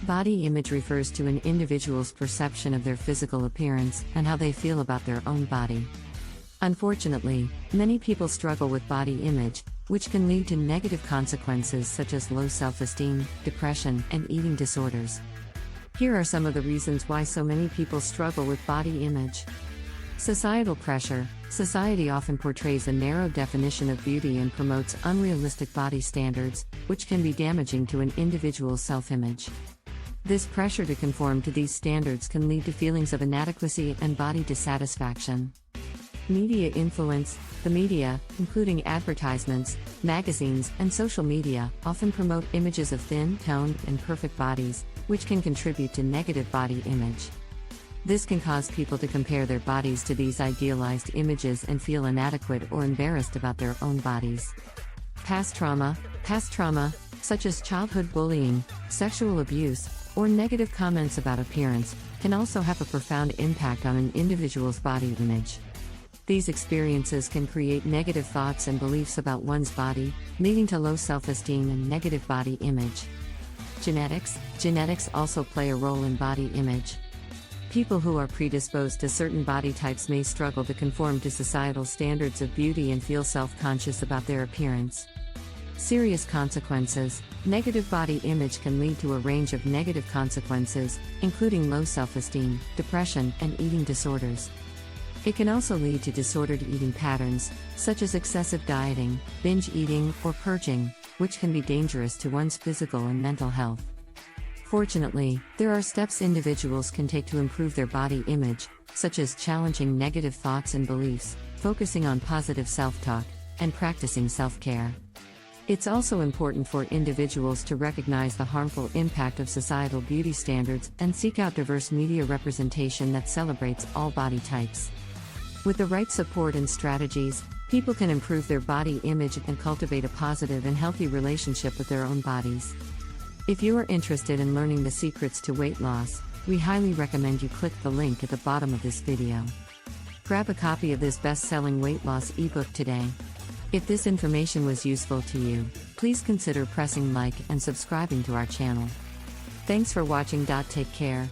Body image refers to an individual's perception of their physical appearance and how they feel about their own body. Unfortunately, many people struggle with body image, which can lead to negative consequences such as low self-esteem, depression, and eating disorders. Here are some of the reasons why so many people struggle with body image. Societal pressure. Society often portrays a narrow definition of beauty and promotes unrealistic body standards, which can be damaging to an individual's self-image. This pressure to conform to these standards can lead to feelings of inadequacy and body dissatisfaction. Media influence. The media, including advertisements, magazines, and social media, often promote images of thin, toned, and perfect bodies, which can contribute to negative body image. This can cause people to compare their bodies to these idealized images and feel inadequate or embarrassed about their own bodies. Past trauma, such as childhood bullying, sexual abuse, or negative comments about appearance, can also have a profound impact on an individual's body image. These experiences can create negative thoughts and beliefs about one's body, leading to low self-esteem and negative body image. Genetics also play a role in body image. People who are predisposed to certain body types may struggle to conform to societal standards of beauty and feel self-conscious about their appearance. Serious consequences. Negative body image can lead to a range of negative consequences, including low self-esteem, depression, and eating disorders. It can also lead to disordered eating patterns, such as excessive dieting, binge eating, or purging, which can be dangerous to one's physical and mental health. Fortunately, there are steps individuals can take to improve their body image, such as challenging negative thoughts and beliefs, focusing on positive self-talk, and practicing self-care. It's also important for individuals to recognize the harmful impact of societal beauty standards and seek out diverse media representation that celebrates all body types. With the right support and strategies, people can improve their body image and cultivate a positive and healthy relationship with their own bodies. If you are interested in learning the secrets to weight loss, we highly recommend you click the link at the bottom of this video. Grab a copy of this best-selling weight loss ebook today. If this information was useful to you, please consider pressing like and subscribing to our channel. Thanks for watching. Take care.